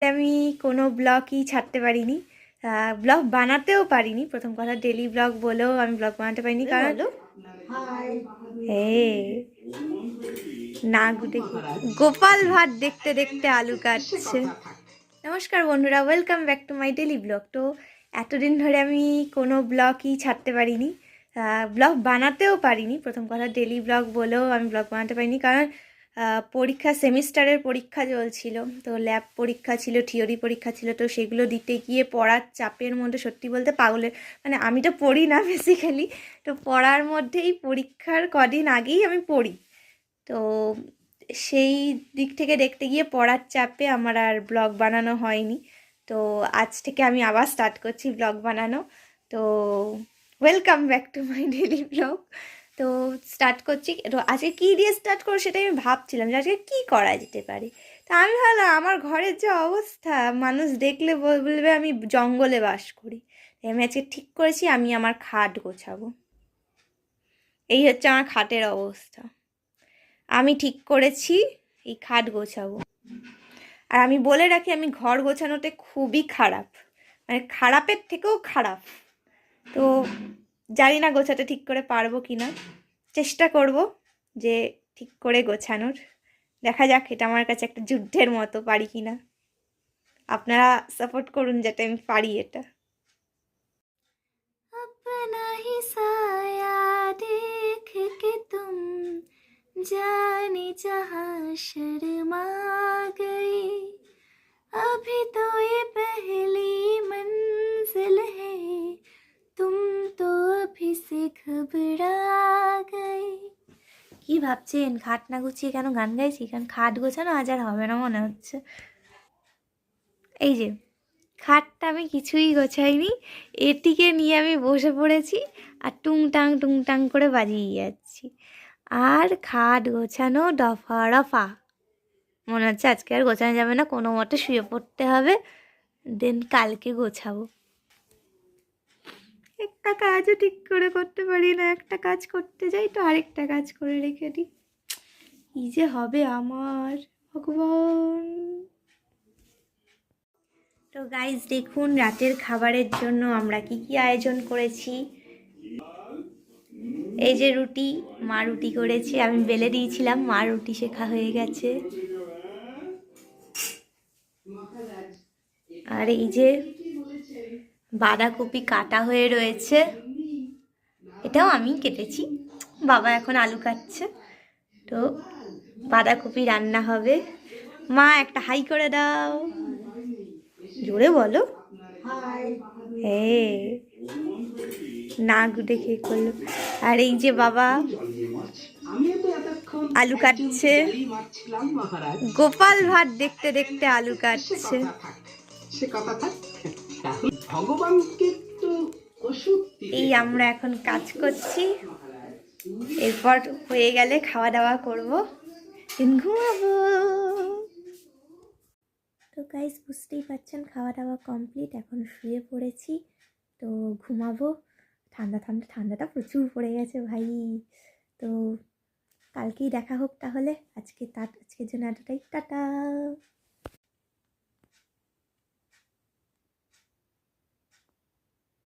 আমি কোনো ব্লগই ছাড়তে পারিনি, ব্লগ বানাতেও পারিনি। প্রথম কথা, ডেলি ব্লগ বলেও আমি ব্লগ বানাতে পারিনি, কারণ না দেখি গোপাল ভাট দেখতে দেখতে আলু কাটছে। নমস্কার বন্ধুরা, welcome back to my daily blog. তো এতদিন ধরে আমি কোনো ব্লগই ছাড়তে পারিনি, ব্লগ বানাতেও পারিনি। প্রথম কথা, ডেলি ব্লগ বলেও আমি ব্লগ বানাতে পারিনি, কারণ পরীক্ষা, সেমিস্টারের পরীক্ষা চলছিল। তো ল্যাব পরীক্ষা ছিল, থিওরি পরীক্ষা ছিল। তো সেগুলো দিতে গিয়ে পড়ার চাপের মধ্যে সত্যি বলতে পাগলের, মানে আমি তো পড়ি না বেসিক্যালি, তো পড়ার মধ্যেই পরীক্ষার কদিন আগেই আমি পড়ি। তো সেই দিক থেকে দেখতে গিয়ে পড়ার চাপে আমার আর ব্লগ বানানো হয়নি। তো আজ থেকে আমি আবার স্টার্ট করছি ব্লগ বানানো। তো welcome back to my daily blog. তো স্টার্ট করছি। তো আজকে কী দিয়ে স্টার্ট করবো সেটাই আমি ভাবছিলাম, যে আজকে কী করা যেতে পারে। তা আমি ভাবলাম, আমার ঘরের যে অবস্থা, মানুষ দেখলে বলবে আমি জঙ্গলে বাস করি। আমি আজকে ঠিক করেছি আমি আমার খাট গোছাবো। এই হচ্ছে আমার খাটের অবস্থা। আমি ঠিক করেছি এই খাট গোছাবো। আর আমি বলে রাখি, আমি ঘর গোছানোতে খুবই খারাপ, মানে খারাপের থেকেও খারাপ। তো জানি না গোছাতে ঠিক করে পারবো কি না, চেষ্টা করব যে ঠিক করে গোছানোর। দেখা যাক, এটা আমার কাছে একটা যুদ্ধের মতো, পারি কি না। আপনারা সাপোর্ট করুন যাতে আমি পারি এটা। अपना ही साया देख के तुम जाने जहाँ शर्मा गए, अभी तो ये पहली मंजिल है, तुम तो अभी से घबरा गए। কি ভাবছেন, খাট না গুছিয়ে কেন গান গাইছি? কারণ খাট গোছানো আজ আর হবে না মনে হচ্ছে। এই যে খাটটা আমি কিছুই গোছাইনি, এটিকে নিয়ে আমি বসে পড়েছি আর টুংটাং করে বাজিয়ে যাচ্ছি। আর খাট গোছানো দফা রফা। মনে হচ্ছে আজকে আর গোছানো যাবে না, কোনো মতে শুয়ে পড়তে হবে, দেন কালকে গোছাবো। একটা কাজও ঠিক করে করতে পারি না, একটা কাজ করতে যাই তো আরেকটা কাজ করে রেখে দিই। কি যে হবে আমার, ভগবান। তো গাইজ দেখুন, রাতের খাবারের জন্য আমরা কি কি আয়োজন করেছি। এই যে রুটি, মা রুটি করেছে, আমি বেলে দিয়েছিলাম, মা রুটি শেখা হয়ে গেছে। আর এই যে বাঁধাকপি কাটা হয়ে রয়েছে, এটাও আমি কেটেছি, বাবা এখন আলু কাটছে। তো বাঁধাকপি রান্না হবে। মা একটা হাই করে দাও, জোরে বলো। হ্যাঁ, নাক দেখে করলো। আর এই যে বাবা আলু কাটছে, গোপাল ভাট দেখতে দেখতে আলু কাটছে। এই আমরা এখন কাজ করছি, এরপর হয়ে গেলে খাওয়া দাওয়া করবো, ঘুমাবো। তো গাইস বুঝতেই পারছেন, খাওয়া দাওয়া কমপ্লিট, এখন শুয়ে পড়েছি। তো ঘুমাবো। ঠান্ডাটা প্রচুর পড়ে গেছে ভাই। তো কালকেই দেখা হোক তাহলে। আজকের জন্য এতটাই, টাটা।